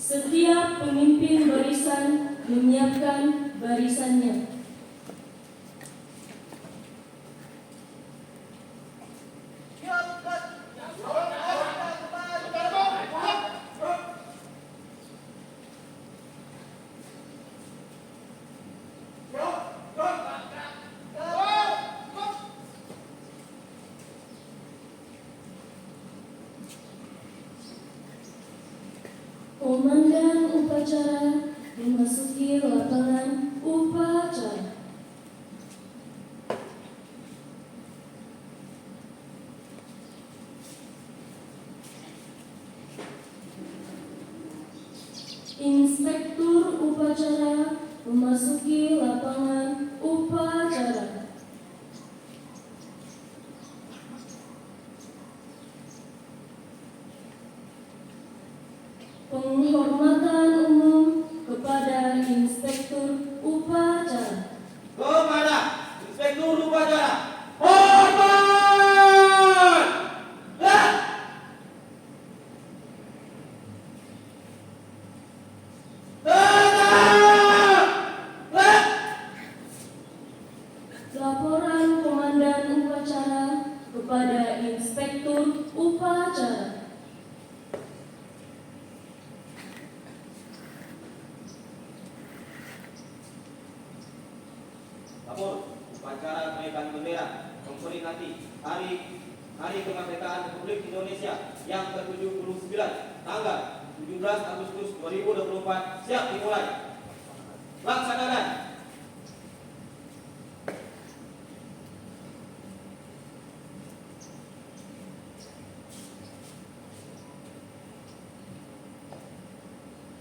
Setiap pemimpin barisan menyiapkan barisannya. Komandan upacara memasuki lapangan upacara. Inspektur upacara memasuki lapangan upacara. Penghormatan umum kepada Inspektur Upacara. Kepada Inspektur Upacara, hormat! Laporan Komandan Upacara kepada Inspektur Upacara. Lapor upacara kenaikan bendera memperingati Hari Kemerdekaan Republik Indonesia yang ke-79 tanggal 17 Agustus 2024 siap dimulai. Laksanakan.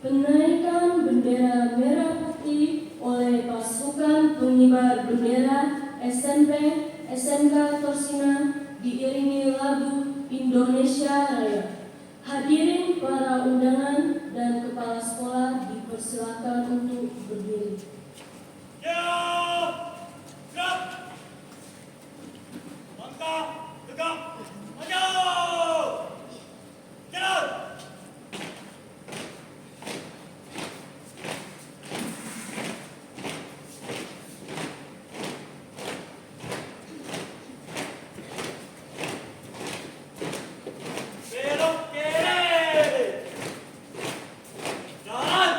Penaikan bendera merah putih oleh pasukan pengibar bendera SMP SMK Torsina diiringi lagu Indonesia Raya. Hadirin para undangan dan kepala sekolah dipersilakan untuk berdiri. Siap! Langkah tegak, maju! Jalan! Belok kiri! Jalan!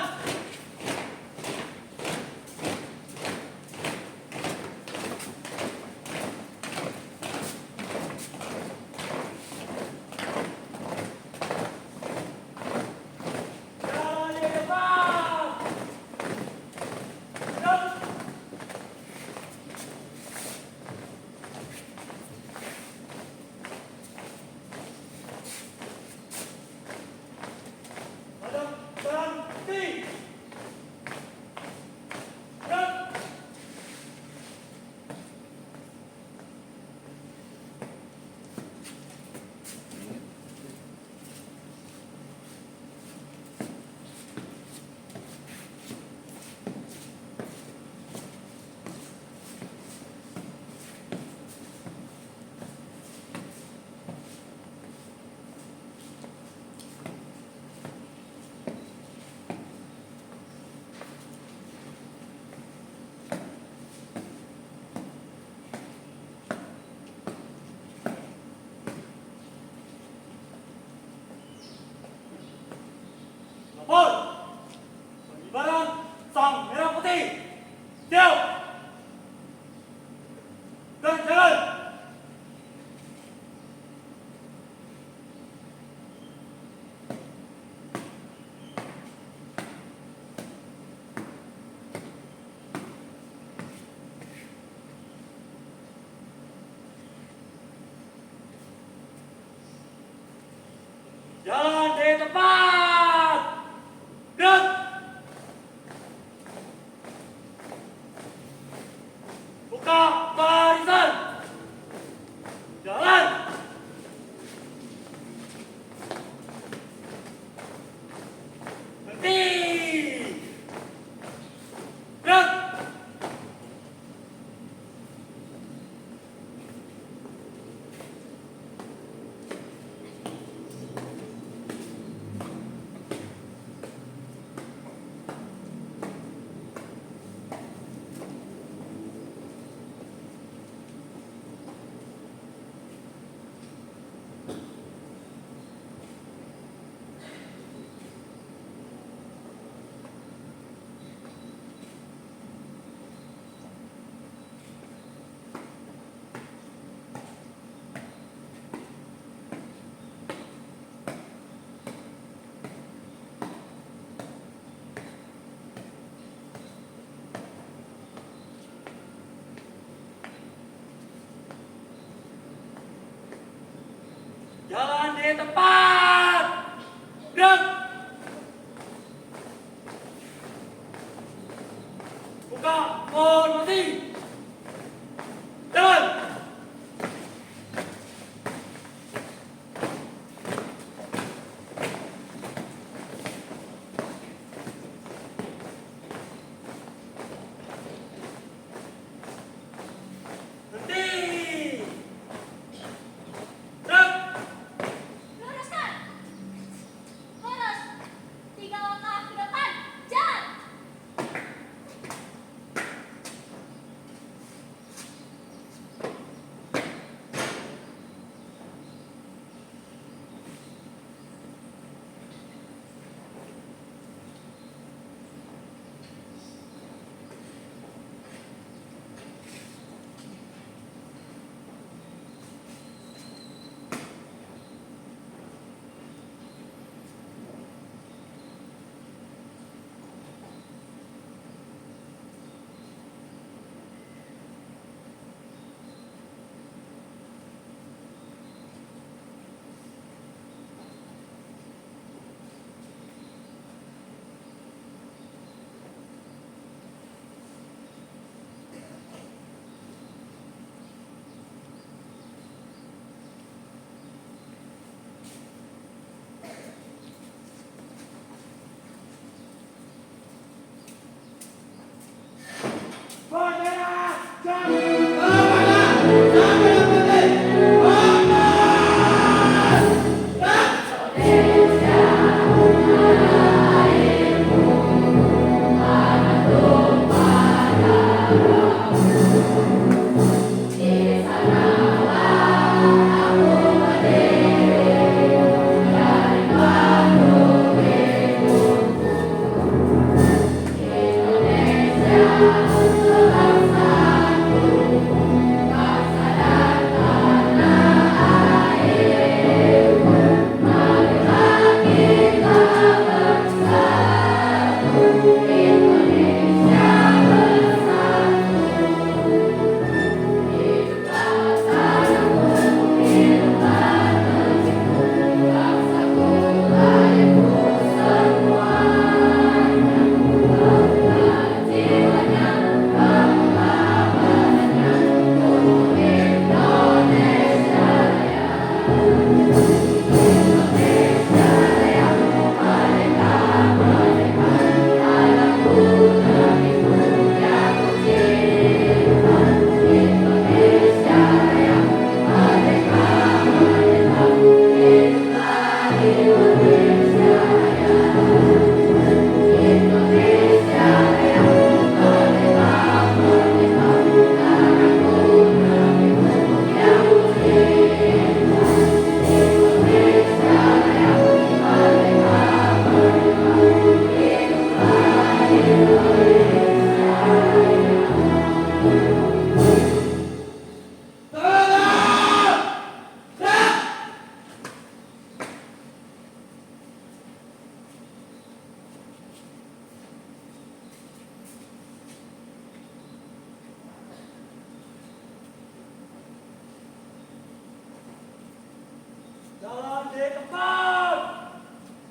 di tempat.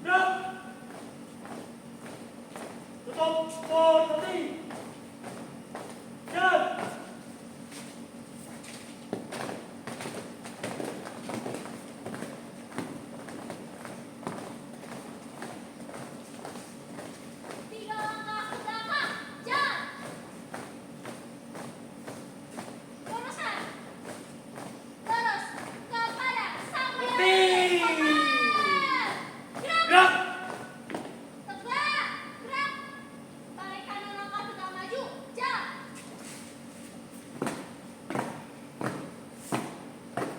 Gerak. Tutup posisi. Jalan. Tiga langkah ke belakang, jalan. Luruskan. Terus kepada sang Berhenti. Gerak. Gerak. Tegak. Gerak. Balik kanan langkah tegak maju, jalan.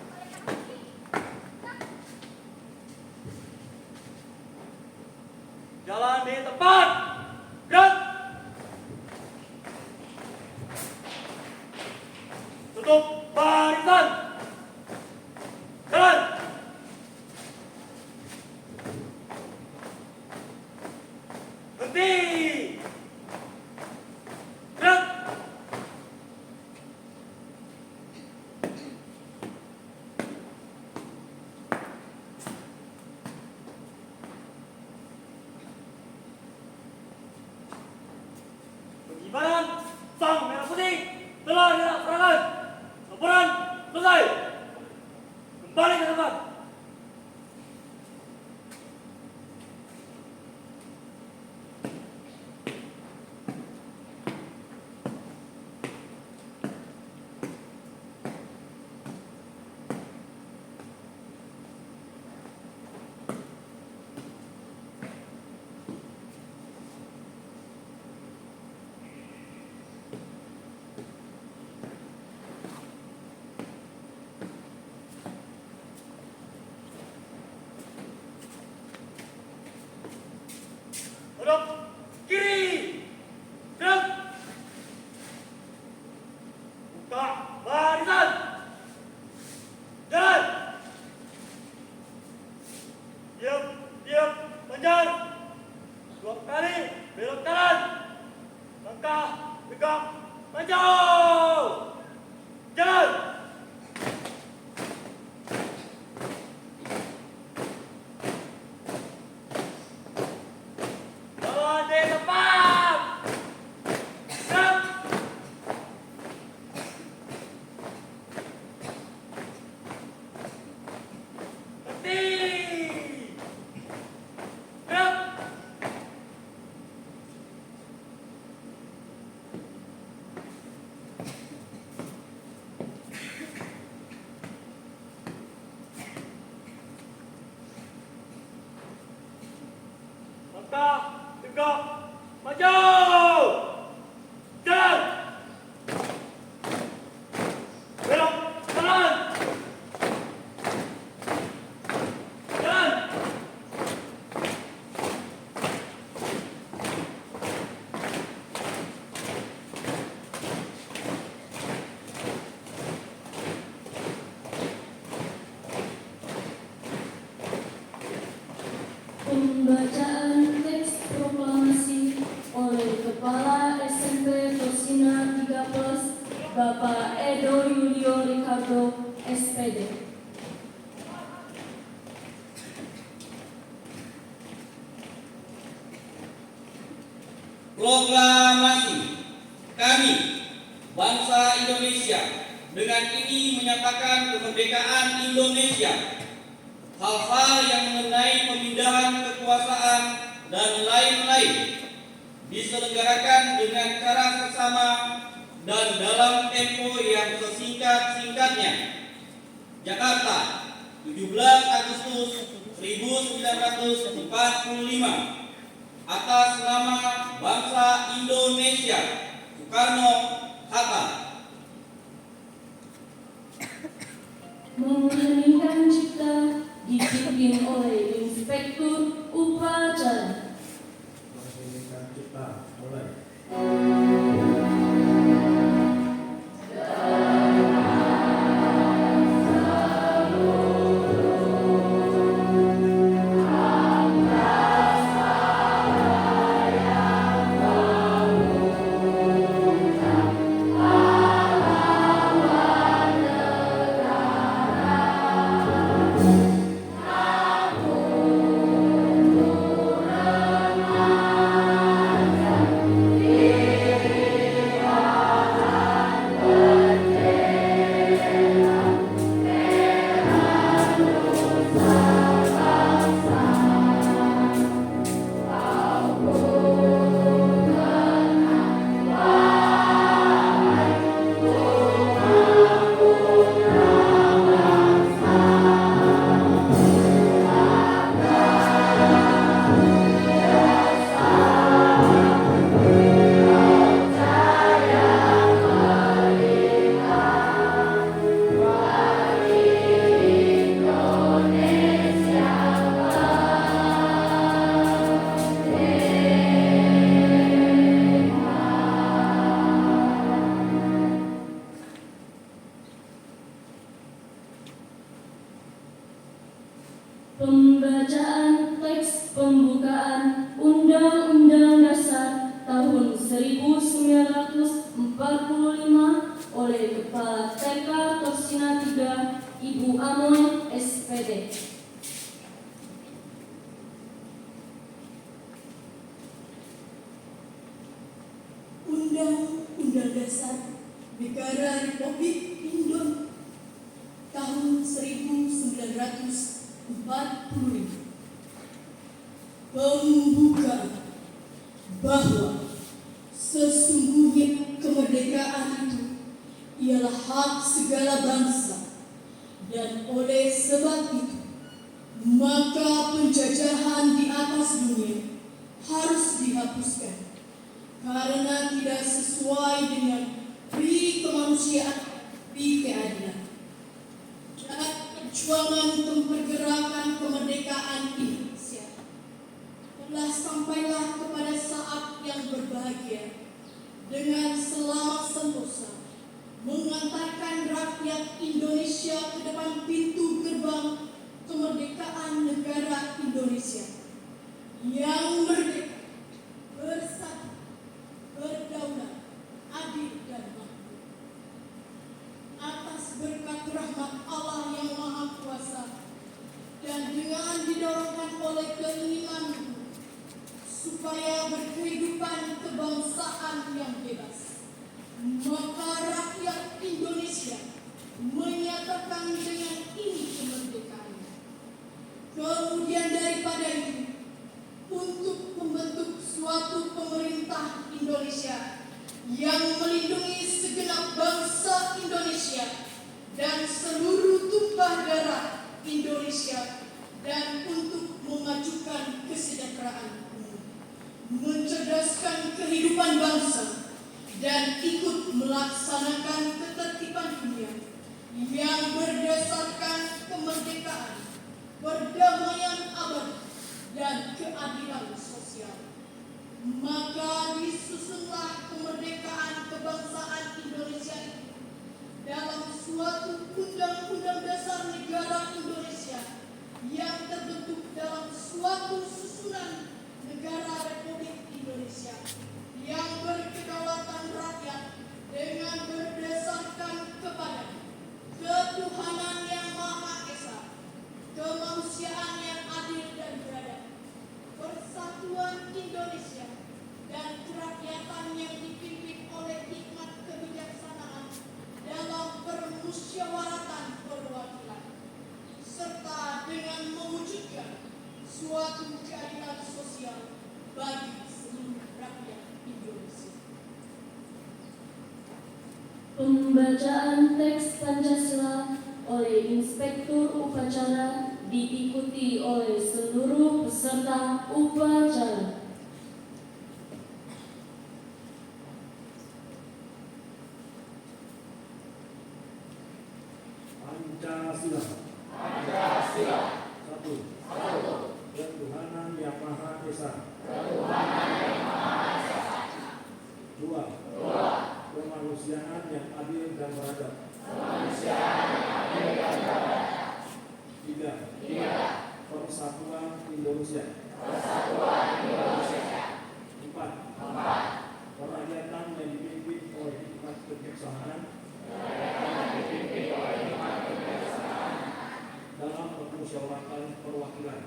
Balik kanan lagi. Gerak. Jalan di tempat. Gerak. Tutup barisan. Jalan. Berhenti. Gerak. Pengibaran sang merah putih telah dilaksanakan. Laporan selesai. Kembali ke tempat. Hadap kiri. Gerak. Buka barisan. Jalan. Diam, diam, panjang. 2 kali belok kanan. Langkah tegak maju. Jalan. Jalan di tempat. Gerak. Berhenti. Gerak. Langkah tegak maju. Jalan. Belok kanan. Jalan. Pembacaan teks proklamasi oleh Kepala SMP Torsina 3+, Bapak Edo Yulio Ricardo, SPD. Proklamasi. Kami, bangsa Indonesia, dengan ini menyatakan kemerdekaan Indonesia. Hal-hal yang mengenai pemindahan kekuasaan dan lain-lain diselenggarakan dengan cara seksama dan dalam tempo yang sesingkat-singkatnya. Jakarta, 17 Agustus 1945. Atas nama bangsa Indonesia, Soekarno-Hatta. Mengeningkan cipta dipimpin oleh Inspektur Upacara. Mengeningkan cipta mulai. Jalan. Undang-Undang Dasar Negara Republik Indonesia tahun 1945 membuka bahwa sesungguhnya kemerdekaan itu ialah hak segala bangsa, dan oleh sebab itu maka penjajahan di atas dunia harus dihapuskan karena tidak sesuai dengan pri kemanusiaan, pri keadilan. Dan perjuangan pergerakan kemerdekaan Indonesia telah sampailah kepada saat yang berbahagia dengan selamat sentosa mengantarkan rakyat Indonesia ke depan pintu gerbang kemerdekaan negara Indonesia yang merdeka, bersatu, berdaulat, adil dan makmur. Atas berkat rahmat Allah yang Maha Kuasa dan dengan didorongkan oleh keinginan supaya berkehidupan kebangsaan yang bebas, maka rakyat Indonesia menyatakan dengan ini kemerdekaannya. Kemudian daripada itu, untuk membentuk suatu pemerintah Indonesia yang melindungi segenap bangsa Indonesia dan seluruh tumpah darah Indonesia, dan untuk memajukan kesejahteraan umum, mencerdaskan kehidupan bangsa, dan ikut melaksanakan ketertiban dunia yang berdasarkan kemerdekaan, perdamaian abadi, dan keadilan sosial. Maka disusunlah kemerdekaan kebangsaan Indonesia itu dalam suatu Undang-Undang Dasar Negara Indonesia yang terbentuk dalam suatu susunan negara Republik Indonesia yang berkedaulatan rakyat dengan berdasarkan kepada ketuhanan yang Maha Esa, kemanusiaan yang adil dan beradab, persatuan Indonesia, dan kerakyatan yang dipimpin oleh hikmat kebijaksanaan dalam permusyawaratan perwakilan, serta dengan mewujudkan suatu keadilan sosial bagi seluruh rakyat Indonesia. Pembacaan teks Pancasila oleh Inspektur Upacara diikuti oleh seluruh peserta upacara. Pancasila. Pancasila. Satu. Satu. Ketuhanan yang Maha Esa. Ketuhanan yang Maha Esa. Dua. Dua. Kemanusiaan yang adil dan beradab. Kemanusiaan yang adil dan beradab. Tiga. Tiga. Persatuan Indonesia. Persatuan Indonesia. Empat. Empat. Kerakyatan yang dipimpin oleh hikmat kebijaksanaan dalam permusyawaratan perwakilan.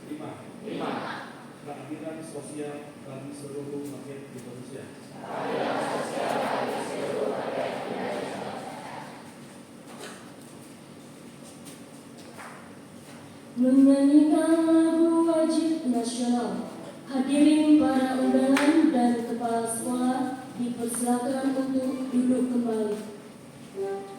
Lima. Lima. Keadilan sosial bagi seluruh rakyat Indonesia. Keadilan sosial bagi seluruh rakyat Indonesia. Menyanyikan lagu wajib nasional. Hadirin para undangan dan kepala sekolah dipersilakan untuk duduk kembali. Merdeka!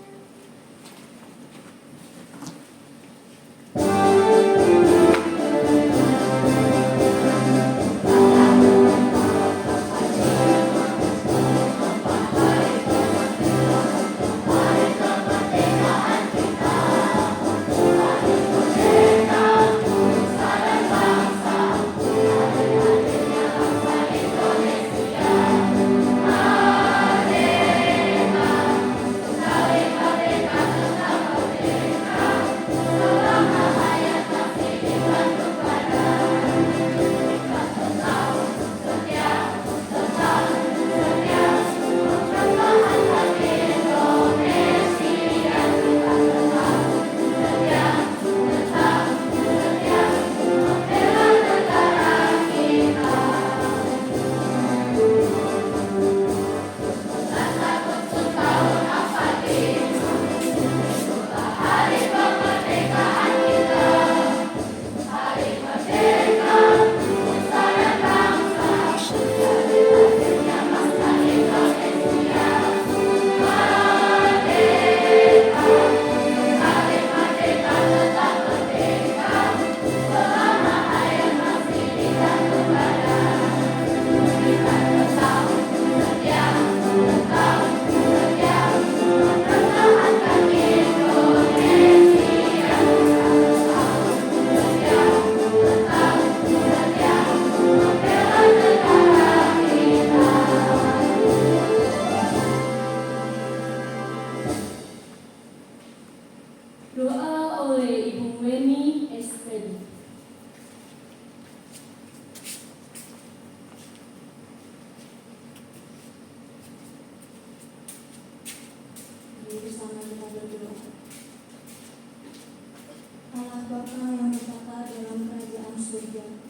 surga.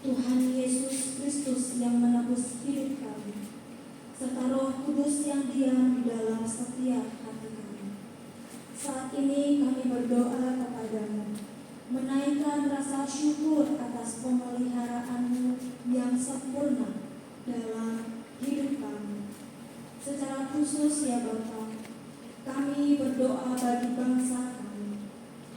Tuhan Yesus Kristus yang menebus hidup kami, serta Roh Kudus yang diam di dalam setiap hati kami. Saat ini kami berdoa kepadamu, menaikkan rasa syukur atas pemeliharaan-Mu yang sempurna dalam hidup kami. Secara khusus ya Bapa, kami berdoa bagi bangsa kami.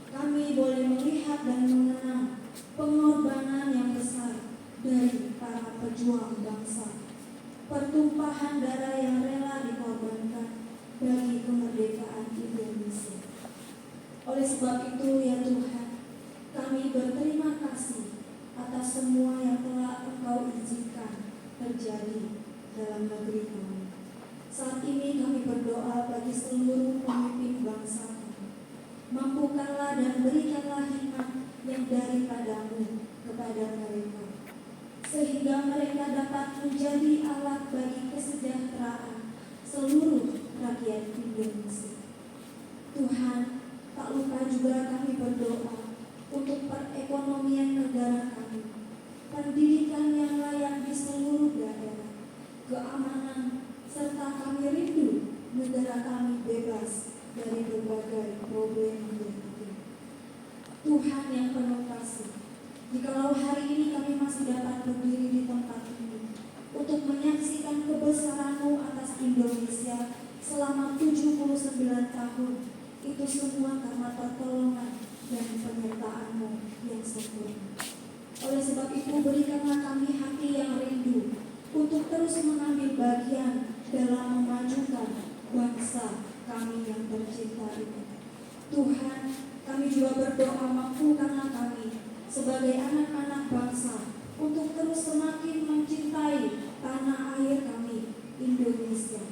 Kami boleh melihat dan mengenang pengorbanan yang besar dari para pejuang bangsa, pertumpahan darah yang rela dikorbankan bagi kemerdekaan Indonesia. Oleh sebab itu ya Tuhan, kami berterima kasih atas semua yang telah Engkau izinkan terjadi dalam negeri kami. Saat ini kami berdoa bagi seluruh pemimpin bangsa kami. Mampukanlah dan berikanlah hikmat yang daripadamu kepada mereka, sehingga mereka dapat menjadi alat bagi kesejahteraan seluruh rakyat Indonesia. Tuhan, tak lupa juga kami berdoa untuk perekonomian negara kami, pendidikan yang layak di seluruh daerah, keamanan, serta kami rindu negara kami bebas dari berbagai problem yang ada. Tuhan yang penuh kasih, jikalau hari ini kami masih dapat berdiri di tempat ini untuk menyaksikan kebesaran-Mu atas Indonesia selama 79 tahun, itu semua karena pertolongan dan penyertaan-Mu yang sempurna. Oleh sebab itu, berikanlah kami hati yang rindu untuk terus mengambil bagian dalam memajukan bangsa kami yang tercinta ini. Tuhan, kami juga berdoa mampukanlah kami sebagai anak-anak bangsa untuk terus semakin mencintai tanah air kami, Indonesia.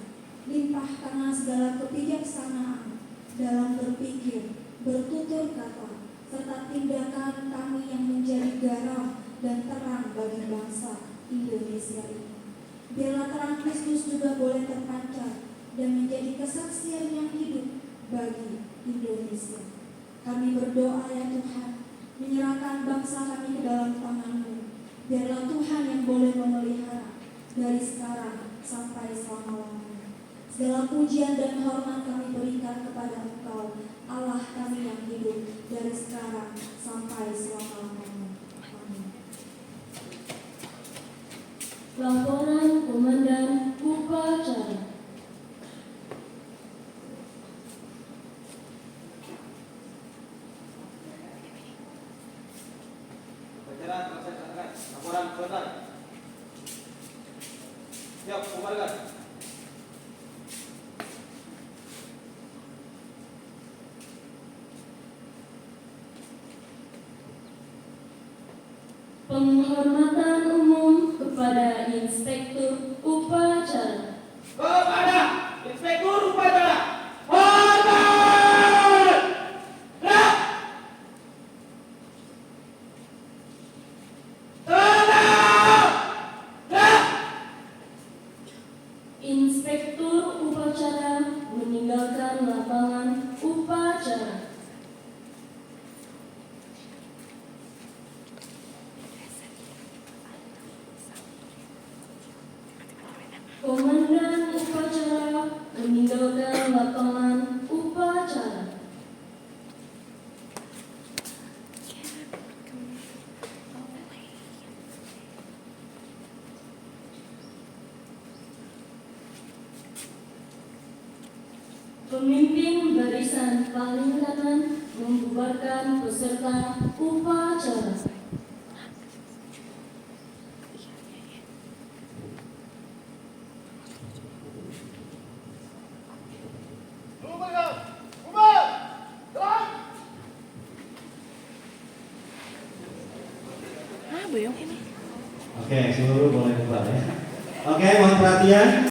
Limpahkanlah segala kebijaksanaan dalam berpikir, bertutur kata, serta tindakan kami yang menjadi garam dan terang bagi bangsa Indonesia ini. Biarlah terang Kristus juga boleh terpancar dan menjadi kesaksian yang hidup bagi Indonesia. Kami berdoa ya Tuhan, menyerahkan bangsa kami ke dalam tangan-Mu. Biarlah Tuhan yang boleh memelihara dari sekarang sampai selama-lamanya. Segala pujian dan hormat kami berikan kepada Engkau, Allah kami yang hidup, dari sekarang sampai selama-lamanya. Amin. Laporan Komandan Upacara. Upacara melaksanakan. Laporan selesai. Siap, bubarkan. Penghormatan umum kepada Inspektur Upacara. Kepada Inspektur Upacara. Hormat! Gerak! Tenang! Gerak! Inspektur Upacara meninggalkan lapangan upacara. Komandan upacara meninggalkan lapangan upacara. Pemimpin barisan paling kanan membubarkan peserta upacara. Oke, seluruh boleh bubar ya. Oke, mohon perhatian.